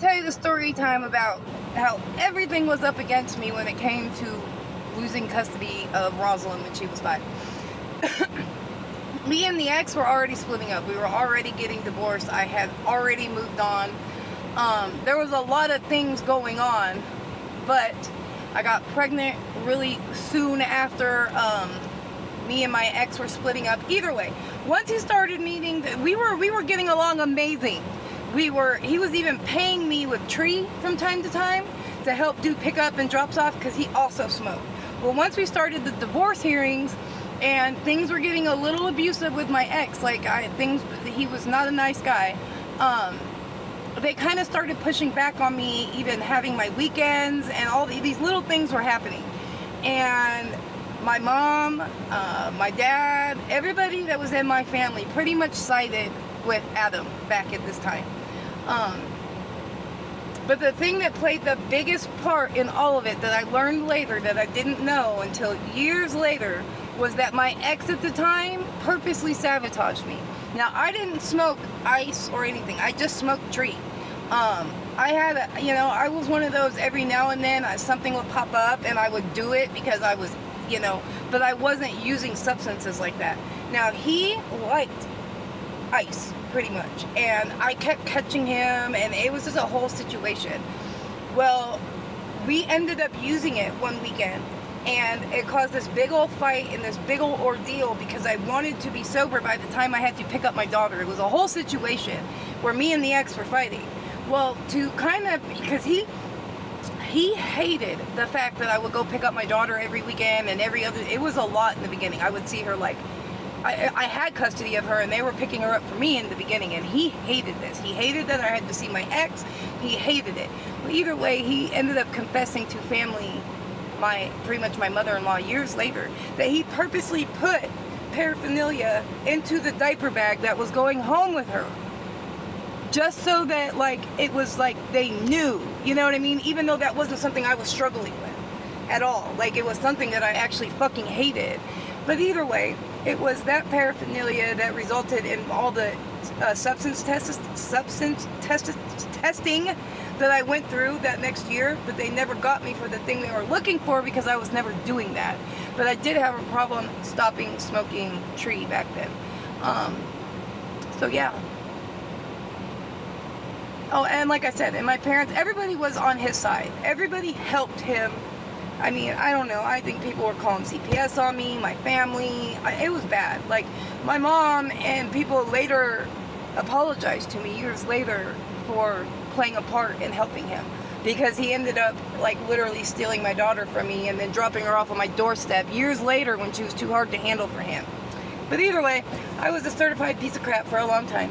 tell you the story time about how everything was up against me when it came to losing custody of Rosalind when she was 5. Me and the ex were already splitting up. We were already getting divorced. I had already moved on. There was a lot of things going on, but I got pregnant really soon after me and my ex were splitting up. Either way, once he started meeting, we were getting along amazing. He was even paying me with Tree from time to time to help do pickup and drops off because he also smoked. Well, once we started the divorce hearings and things were getting a little abusive with my ex, he was not a nice guy. They kind of started pushing back on me, even having my weekends, and all these little things were happening. And my mom, my dad, everybody that was in my family pretty much sided with Adam back at this time. But the thing that played the biggest part in all of it that I learned later that I didn't know until years later was that my ex at the time purposely sabotaged me. Now, I didn't smoke ice or anything. I just smoked Tree. I was one of those every now and then something would pop up and I would do it because I was, but I wasn't using substances like that. Now, he liked ice pretty much, and I kept catching him, and it was just a whole situation. Well, we ended up using it one weekend, and it caused this big old fight and this big old ordeal because I wanted to be sober by the time I had to pick up my daughter. It was a whole situation where me and the ex were fighting. Well, because he hated the fact that I would go pick up my daughter every weekend and it was a lot in the beginning. I would see her I had custody of her, and they were picking her up for me in the beginning, and he hated this. He hated that I had to see my ex. He hated it. Well, either way, he ended up confessing to family, pretty much my mother-in-law years later, that he purposely put paraphernalia into the diaper bag that was going home with her. Just so that, it was they knew, you know what I mean? Even though that wasn't something I was struggling with at all. It was something that I actually fucking hated. But either way, it was that paraphernalia that resulted in all the substance testing that I went through that next year, but they never got me for the thing they were looking for because I was never doing that. But I did have a problem stopping smoking Tree back then. So yeah. Oh, and like I said, and my parents, everybody was on his side. Everybody helped him. I mean, I don't know. I think people were calling CPS on me, my family. It was bad. My mom and people later apologized to me years later for playing a part in helping him. Because he ended up, literally stealing my daughter from me and then dropping her off on my doorstep years later when she was too hard to handle for him. But either way, I was a certified piece of crap for a long time.